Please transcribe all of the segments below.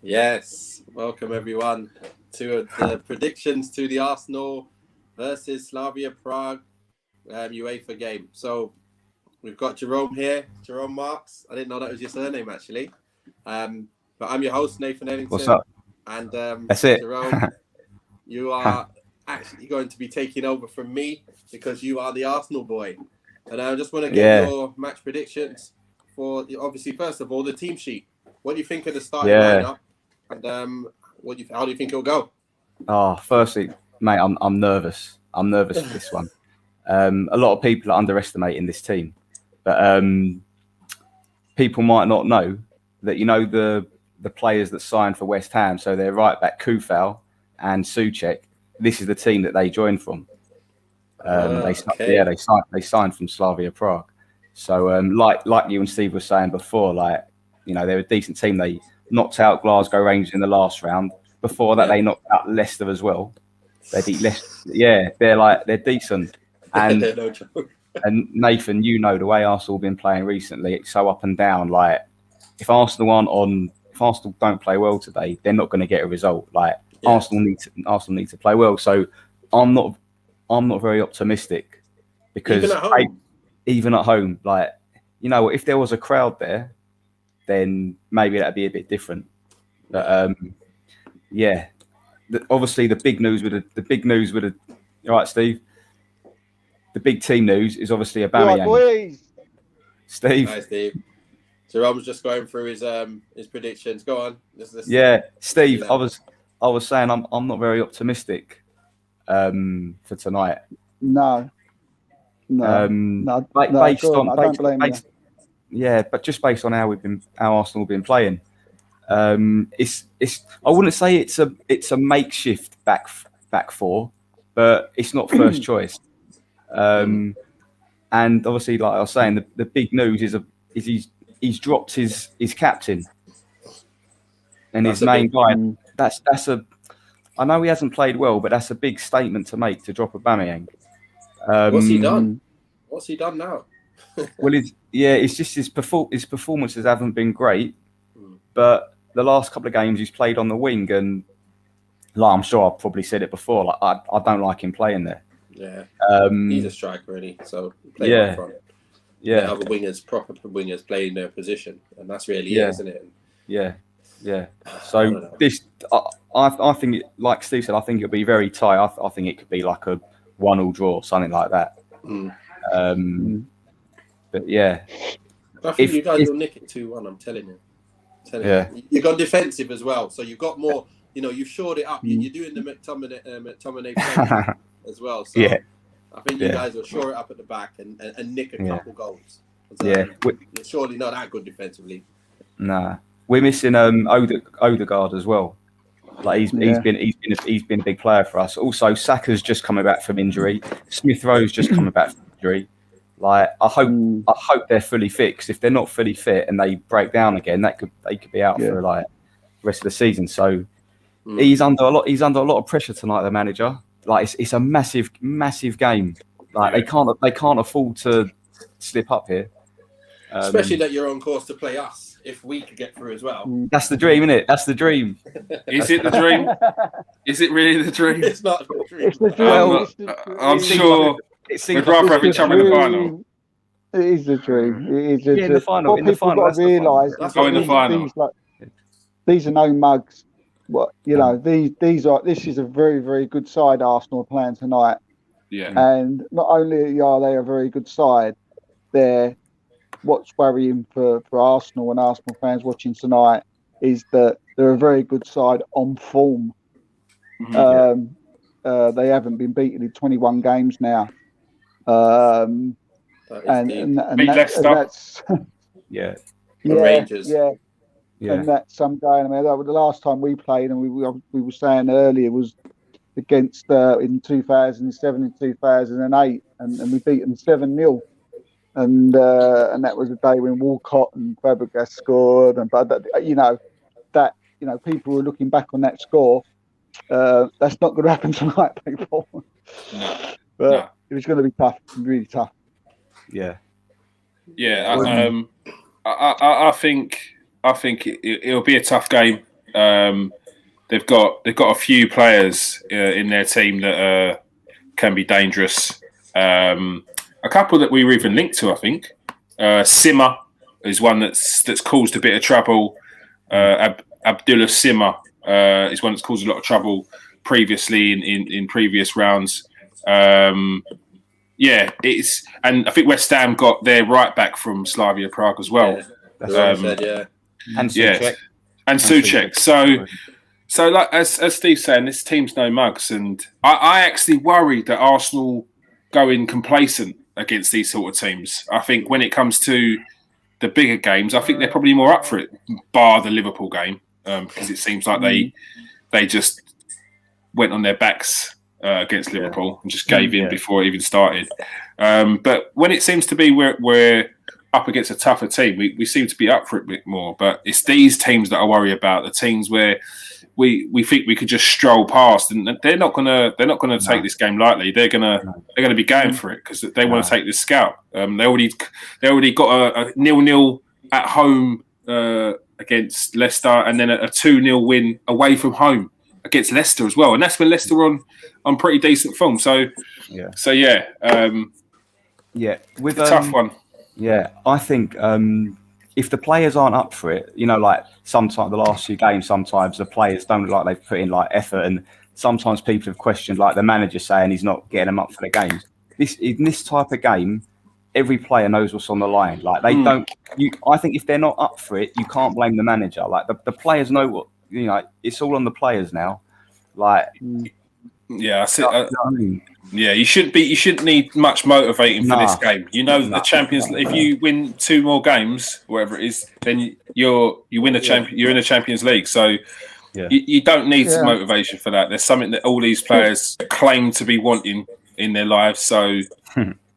Yes, welcome everyone to the predictions to the Arsenal versus Slavia Prague UEFA game. So we've got Jerome here, Jerome Marks. I didn't know that was your surname actually. But I'm your host, Nathan Ellington. What's up? And that's it. Jerome, you are actually going to be taking over from me because you are the Arsenal boy. And I just want to get your match predictions for, obviously, first of all, the team sheet. What do you think of the starting lineup? And how do you think it'll go? Oh, firstly, mate, I'm nervous. I'm nervous for this one. A lot of people are underestimating this team, but people might not know that the players that signed for West Ham. So they're right back Kufal and Souček. This is the team that they joined from. They signed from Slavia Prague. So like you and Steve were saying before, they're a decent team. They knocked out Glasgow Rangers in the last round. Before that, they knocked out Leicester as well. They beat Leicester. Yeah, they're decent. And no joke. And Nathan, the way Arsenal have been playing recently, it's so up and down. If Arsenal don't play well today, they're not going to get a result. Arsenal need to play well. So I'm not very optimistic because even at home, if there was a crowd there, then maybe that'd be a bit different. But obviously the big news with the all right, Steve. The big team news is obviously Aubameyang. Right, Steve. Hi, Steve. Jerome's just going through his predictions. Go on. Steve. I was saying I'm not very optimistic for tonight. No. But just based on how Arsenal have been playing, it's I wouldn't say it's a makeshift back four, but it's not first choice. And obviously, like I was saying, the big news is he's dropped his captain and his main guy. I know he hasn't played well, but that's a big statement to make to drop Aubameyang. What's he done? What's he done now? Well, it's just his performances haven't been great, but the last couple of games he's played on the wing, and I'm sure I've probably said it before. I don't like him playing there. Yeah, he's a striker, isn't he? So play up front. Yeah, other proper wingers playing their position, and that's really it, isn't it? Yeah. So I think, like Steve said, I think it'll be very tight. I think it could be like a 1-1 draw, something like that. But yeah, I think you guys will nick it 2-1. I'm telling you. You've gone defensive as well, so you've got more. You've shored it up. You're doing the McTominay as well. So I think you guys will shore it up at the back and nick a couple goals. You're surely not that good defensively. Nah, we're missing Odegaard as well. He's been a big player for us. Also, Saka's just coming back from injury. Smith Rowe's just coming back from injury. I hope they're fully fit. 'Cause if they're not fully fit and they break down again, they could be out for the rest of the season. So he's under a lot of pressure tonight. The manager, it's a massive game. They can't afford to slip up here. Especially that you're on course to play us if we could get through as well. That's the dream, isn't it? That's the dream. Is it the dream? Is it really the dream? It's not the dream. It's the dream. I'm sure we'd rather have each other in the final. It is the dream. It is in the final. What people got to realise in the final. These are no mugs. This is a very, very good side Arsenal are playing tonight. Yeah. And not only are they a very good side, what's worrying for Arsenal and Arsenal fans watching tonight is that they're a very good side on form. They haven't been beaten in 21 games now. And that's Rangers. And that's some guy. The last time we played, and we were saying earlier, was against in 2007 and 2008, and we beat them 7-0. And that was a day when Walcott and Fabregas scored, people were looking back on that score, That's not going to happen tonight, people. But it was going to be tough, really tough. Yeah. I think it'll be a tough game. They've got a few players in their team that can be dangerous. A couple that we were even linked to, I think. Simmer is one that's caused a bit of trouble. Abdullah Simmer is one that's caused a lot of trouble previously in previous rounds. And I think West Ham got their right back from Slavia Prague as well. And Souček. And Souček. So like as Steve's saying, this team's no mugs, and I actually worry that Arsenal go in complacent against these sort of teams. I think when it comes to the bigger games, I think they're probably more up for it, bar the Liverpool game, because it seems like they just went on their backs against Liverpool and just gave in before it even started. But when it seems to be we're up against a tougher team, we seem to be up for it a bit more. But it's these teams that I worry about, the teams where we think we could just stroll past, and they're not gonna take this game lightly. They're gonna be going for it because they want to take this scalp. They already got a 0-0 at home against Leicester, and then a 2-0 win away from home against Leicester as well. And that's when Leicester were on pretty decent form. So with a tough one. Yeah, I think if the players aren't up for it, like sometimes the last few games, sometimes the players don't look like they've put in like effort, and sometimes people have questioned like the manager saying he's not getting them up for the games. In this type of game, every player knows what's on the line. Like they don't. I think if they're not up for it, you can't blame the manager. Like the players know what it's all on the players now. Like. Yeah, I see. You shouldn't need much motivating for this game. The Champions. If you win 2 more games, whatever it is, then you win a champion. You're in the Champions League, so you don't need motivation for that. There's something that all these players claim to be wanting in their lives, so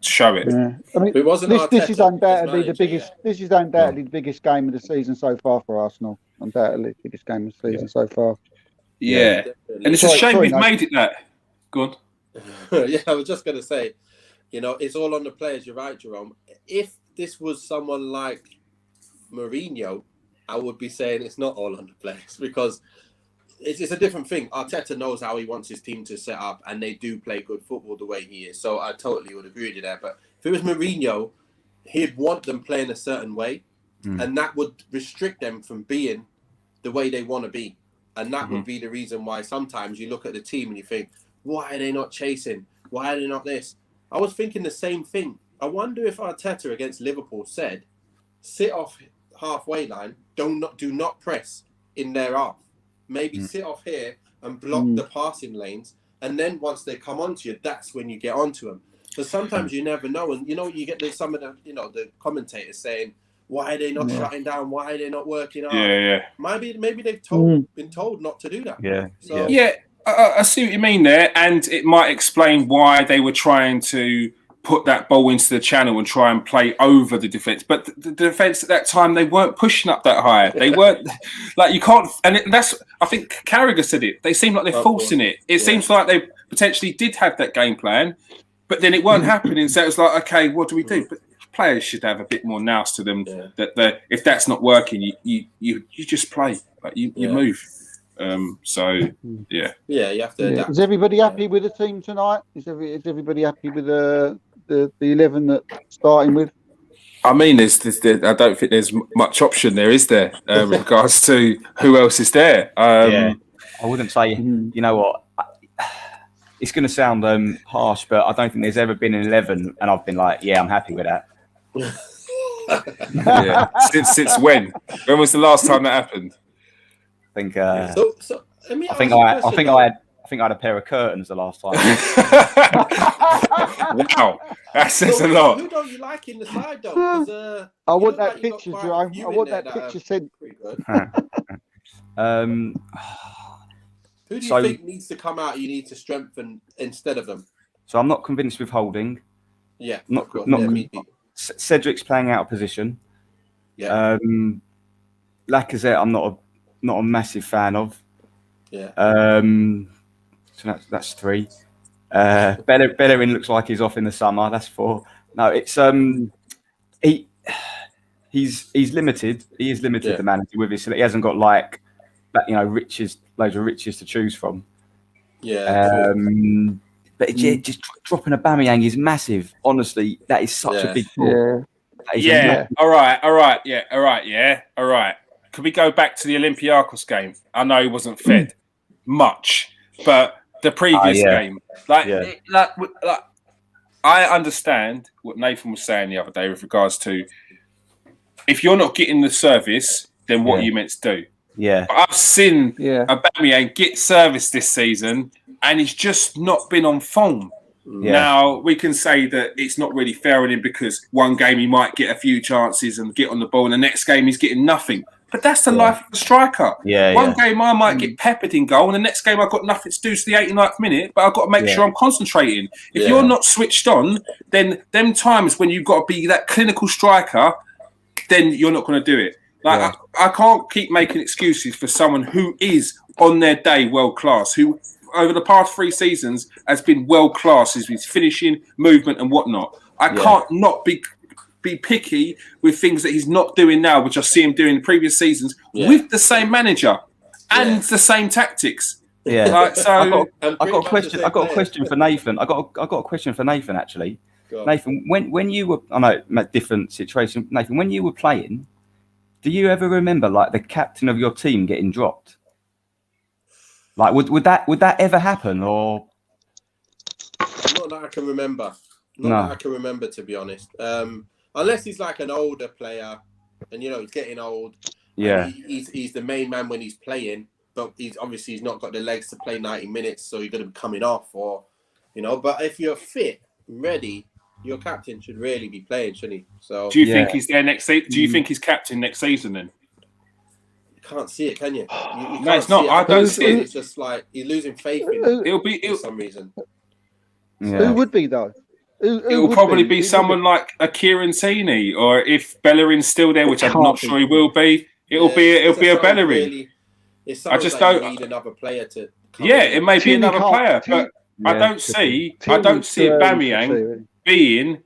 show it. Yeah. I mean, this is undoubtedly the biggest. This is undoubtedly the biggest game of the season so far for Arsenal. Undoubtedly, the biggest game of the season so far. Yeah, and it's a shame we've made it that. Go on. Yeah, I was just going to say, it's all on the players. You're right, Jerome. If this was someone like Mourinho, I would be saying it's not all on the players because it's a different thing. Arteta knows how he wants his team to set up, and they do play good football the way he is. So I totally would agree with you there. But if it was Mourinho, he'd want them playing a certain way, and that would restrict them from being the way they want to be. And that would be the reason why sometimes you look at the team and you think, why are they not chasing? Why are they not this? I was thinking the same thing. I wonder if Arteta against Liverpool said, sit off halfway line, do not press in their half. Maybe sit off here and block the passing lanes. And then once they come onto you, that's when you get onto them. So sometimes you never know. And, you get some of the, the commentators saying, why are they not shutting down? Why are they not working hard? Yeah. Maybe they've been told not to do that. I see what you mean there, and it might explain why they were trying to put that ball into the channel and try and play over the defence. But the defence at that time, they weren't pushing up that high. They weren't like you can't. And that's I think Carragher said it. They seem like they're forcing it. It seems like they potentially did have that game plan, but then it weren't happening. So it was like, okay, what do we do? But players should have a bit more nous to them. That if that's not working, you just play. Like you move. You have to adapt. Is everybody happy with the team tonight? Is everybody happy with the 11 that starting with? I mean, I don't think there's much option there, is there, in regards to who else is there? I wouldn't say. You know what? It's going to sound harsh, but I don't think there's ever been an 11, and I've been like, yeah, I'm happy with that. Since when? When was the last time that happened? I think. I think I had a pair of curtains the last time. Wow, that says a lot. Who don't you like in the side though? I want that picture, Jerome. I want that picture sent. Who do you think needs to come out? You need to strengthen instead of them. So I'm not convinced with Holding. Yeah, not Cedric's playing out of position. Yeah. Lacazette, I'm not a massive fan of. Yeah. So that's 3. Bellerin looks like he's off in the summer. That's 4. No, it's he's limited. He is limited, the manager, with his. He hasn't got like, loads of riches to choose from. Yeah. But just dropping Aubameyang is massive. Honestly, that is such a big deal. All right. Could we go back to the Olympiacos game? I know he wasn't fed much, but the previous game, I understand what Nathan was saying the other day with regards to, if you're not getting the service, then what are you meant to do? Yeah, but I've seen Aubameyang get service this season, and he's just not been on form. Yeah. Now, we can say that it's not really fair on him because one game he might get a few chances and get on the ball, and the next game he's getting nothing. But that's the life of the striker. One game I might get peppered in goal, and the next game I've got nothing to do to the 89th minute, but I've got to make sure I'm concentrating. If you're not switched on, then them times when you've got to be that clinical striker, then you're not going to do it. Like I can't keep making excuses for someone who is on their day world class, who over the past 3 seasons has been world class with his finishing, movement, and whatnot. I can't not be picky with things that he's not doing now, which I see him doing in previous seasons with the same manager and the same tactics. Yeah. So I got a question for Nathan. I got a question for Nathan actually. Nathan, when you were, I know, different situation. Nathan, when you were playing, do you ever remember like the captain of your team getting dropped? Like, would that ever happen, or not that I can remember? That I can remember, to be honest. Unless he's like an older player, and he's getting old. Yeah, he's the main man when he's playing, but he's not got the legs to play 90 minutes, so you're going to be coming off, or But if you're fit, ready, your captain should really be playing, shouldn't he? So do you think he's there next season? Do you think he's captain next season then? Can't see it, can you? No, it's not. I don't see it. It's just like you're losing faith in it for some reason. Yeah. Who would be though? It will probably be someone like a Kieran Tierney, or if Bellerin's still there, which I'm not sure he will be. It'll be a Bellerin. I just don't need another player to. It may be another player, but I don't see Aubameyang being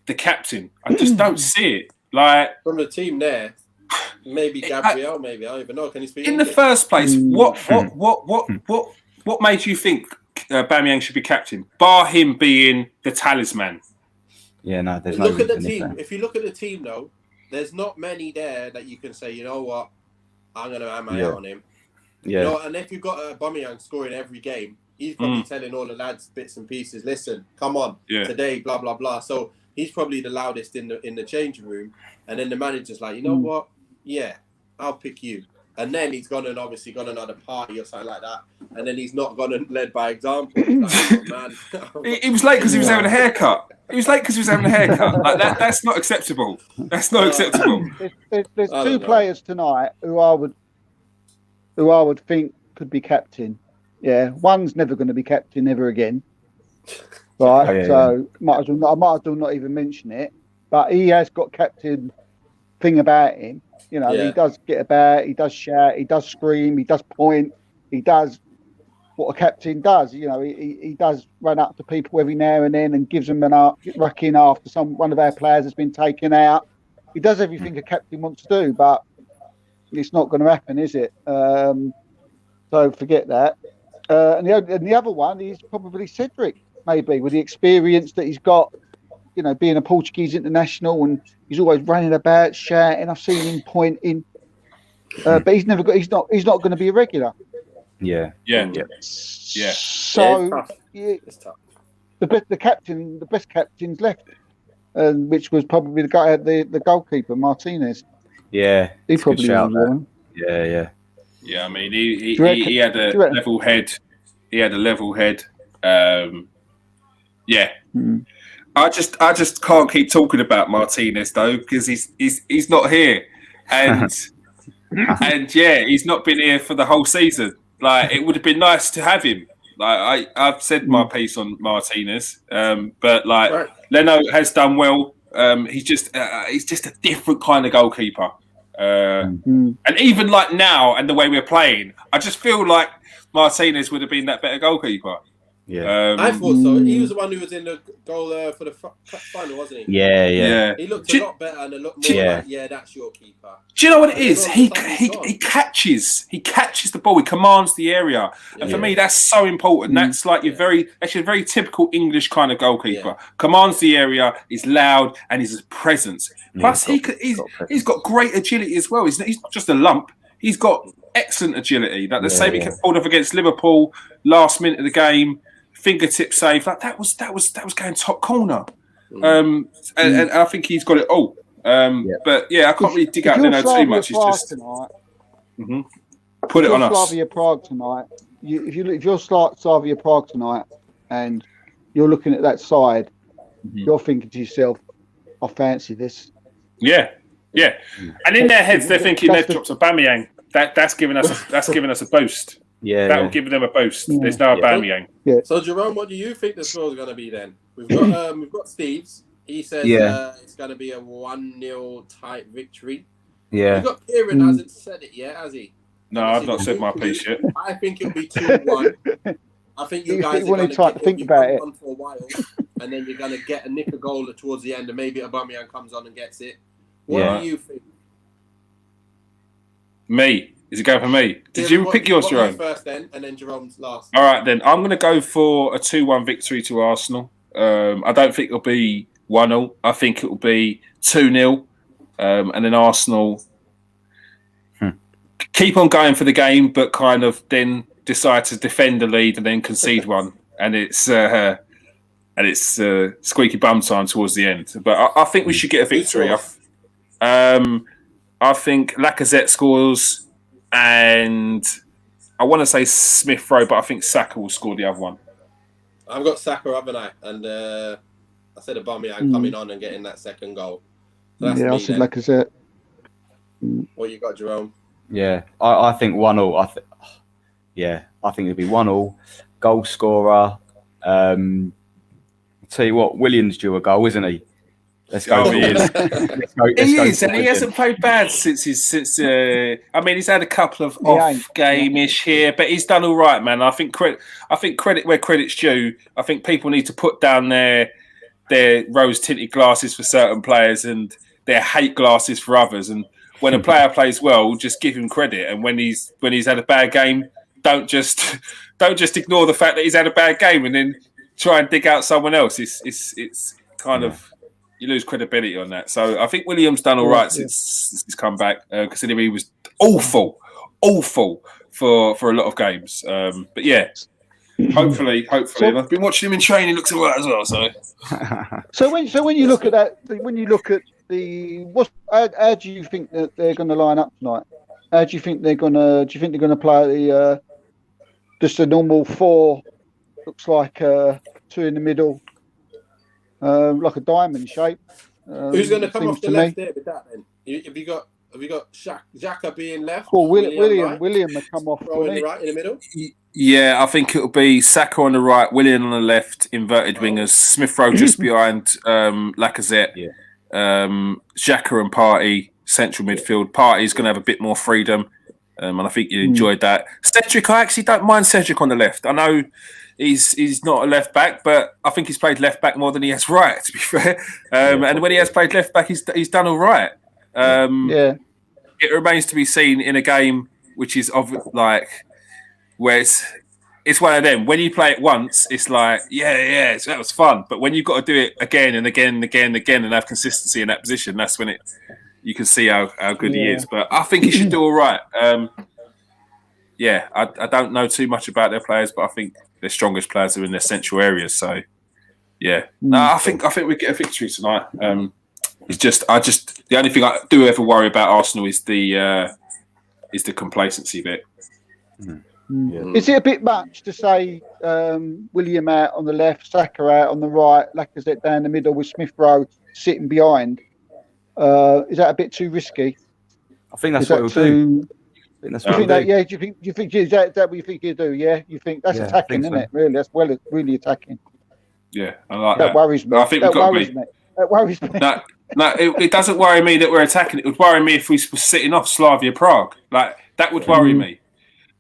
the captain. I just don't see it. Like from the team there. Maybe Gabriel. Maybe I don't even know. Can he speak in English? The first place? What made you think Aubameyang should be captain? Bar him being the talisman. Yeah, no. There's look at the team. If you look at the team, though, there's not many there that you can say, you know what, I'm going to have my eye on him. Yeah. And if you've got Aubameyang scoring every game, he's probably telling all the lads bits and pieces. Listen, come on, today, blah blah blah. So he's probably the loudest in the changing room, and then the manager's like, you know what? Yeah, I'll pick you. And then he's gone and obviously gone another party or something like that. And then he's not gone and led by example. Like, oh, man. He was late because he was having a haircut. Like that's not acceptable. That's not acceptable. There's 2 players tonight who I would think could be captain. Yeah, one's never going to be captain ever again. Right, I might as well not even mention it. But he has got captain thing about him. He does get about, he does shout, he does scream, he does point, he does what a captain does. He does run up to people every now and then and gives them a ruck in after one of our players has been taken out. He does everything a captain wants to do, but it's not going to happen, is it? So forget that. And the other one is probably Cedric, maybe, with the experience that he's got. Being a Portuguese international, and he's always running about, shouting. I've seen him pointing, but he's not going to be a regular. Yeah. So it's tough. The best captain's left, which was probably the guy, the goalkeeper Martinez. Yeah, he probably was one. Yeah. I mean, he had a level head. He had a level head. I just can't keep talking about Martinez though, because he's not here, and he's not been here for the whole season. Like, it would have been nice to have him. Like, I've said my piece on Martinez, but Leno has done well. He's just a different kind of goalkeeper. And even like now and the way we're playing, I just feel like Martinez would have been that better goalkeeper. Yeah, I thought so. He was the one who was in the goal for the final, wasn't he? Yeah. He looked a lot better and a lot more like, that's your keeper. Do you know what it is? He catches the ball. He commands the area, and for me, that's so important. That's like your very typical English kind of goalkeeper. Yeah. Commands the area, is loud, and is a presence. Plus, he's got great agility as well. He's not just a lump. He's got excellent agility. Like the save he pulled off against Liverpool last minute of the game. Fingertip save, like that was going top corner, and I think he's got it all. But I can't really dig out Leno too much. It's just put it on us. Slavia Prague tonight. If you're Slavia Prague tonight, and you're looking at that side, you're thinking to yourself, "I fancy this." Yeah. And in their heads, they're thinking they've dropped Aubameyang. That's given us a boost. That will give them a boost. There's no Aubameyang. So Jerome, what do you think the score is going to be then? We've got Steve's. He says it's going to be a 1-0 tight victory. We've got Kieran hasn't said it yet, has he? No, I've not said my piece yet. I think it'll be 2-1. I think you guys are going to think about it on for a while, and then you're going to get a nick a goal towards the end, and maybe Aubameyang comes on and gets it. What do you think? Me. Is it going for me? Did you pick yours, Jerome? First then, and then Jerome's last. All right, then. I'm going to go for a 2-1 victory to Arsenal. I don't think it'll be 1-0. I think it'll be 2-0. And then Arsenal keep on going for the game, but kind of then decide to defend the lead and then concede one. And it's squeaky bum time towards the end. But I think we should get a victory. I think Lacazette scores. And I want to say Smith Rowe, but I think Saka will score the other one. I've got Saka, haven't I? And I said Aubameyang coming on and getting that second goal. So that's I said Lacazette. What you got, Jerome? Yeah, I think 1-0. I think it'll be 1-0. Goal scorer. I'll tell you what, Williams due a goal, isn't he? Let's go. He is, and he hasn't played bad since. I mean, he's had a couple of off game-ish here, but he's done all right, man. I think credit where credit's due. I think people need to put down their rose-tinted glasses for certain players and their hate glasses for others. And when a player plays well, just give him credit. And when he's had a bad game, don't just ignore the fact that he's had a bad game and then try and dig out someone else. It's kind of. You lose credibility on that. So I think William's done all right since he's come back, considering he was awful for a lot of games. But hopefully, and I've been watching him in training. He looks all right as well. So when you look at that, how do you think that they're going to line up tonight? How do you think they're going to? Do you think they're going to play just a normal 4? Looks like 2 in the middle. Like a diamond shape. Who's going to come off the left there with that then? Have you got Xhaka being left? Well, William will come off in the middle. Yeah, I think it'll be Saka on the right, William on the left, inverted wingers, Smith Rowe just behind Lacazette, Xhaka and Partey, central midfield. Partey's going to have a bit more freedom, and I think you enjoyed that. Cedric, I actually don't mind Cedric on the left. I know he's not a left back, but I think he's played left back more than he has right, to be fair. And when he has played left back, he's done all right. It remains to be seen in a game which is where it's one of them. When you play it once, it's like, that was fun. But when you've got to do it again and again and again and again and have consistency in that position, that's when you can see how good he is. But I think he should do all right. I don't know too much about their players, but I think their strongest players are in their central areas. So, I think we get a victory tonight. It's just the only thing I do ever worry about Arsenal is the complacency bit. Is it a bit much to say William out on the left, Saka out on the right, Lacazette down the middle with Smith Rowe sitting behind? Is that a bit too risky? I think that's what we'll do. Do you think is that what you think you do? Yeah, you think that's attacking, isn't it? Really, that's really attacking. Yeah, I like that. Worries me. I think that worries me. That worries me. No, it doesn't worry me that we're attacking. It would worry me if we were sitting off Slavia Prague. Like that would worry me,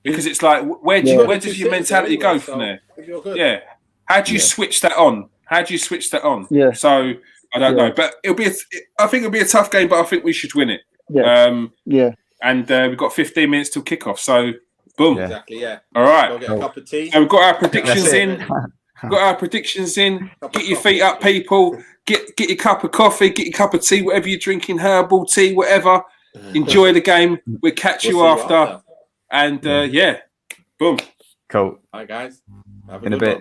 because it's like where does your mentality go from there? Yeah, how do you switch that on? Yeah. So I don't know, but I think it'll be a tough game, but I think we should win it. Yeah. And we've got 15 minutes till kickoff, so boom. Yeah. Exactly. Yeah. All right. Go get a cup of tea. So we've got our predictions in. Get your feet up, people. Get your cup of coffee, get your cup of tea, whatever you're drinking, herbal tea, whatever. Enjoy the game. We'll catch you after. And boom. Cool. Hi guys. Have In a bit.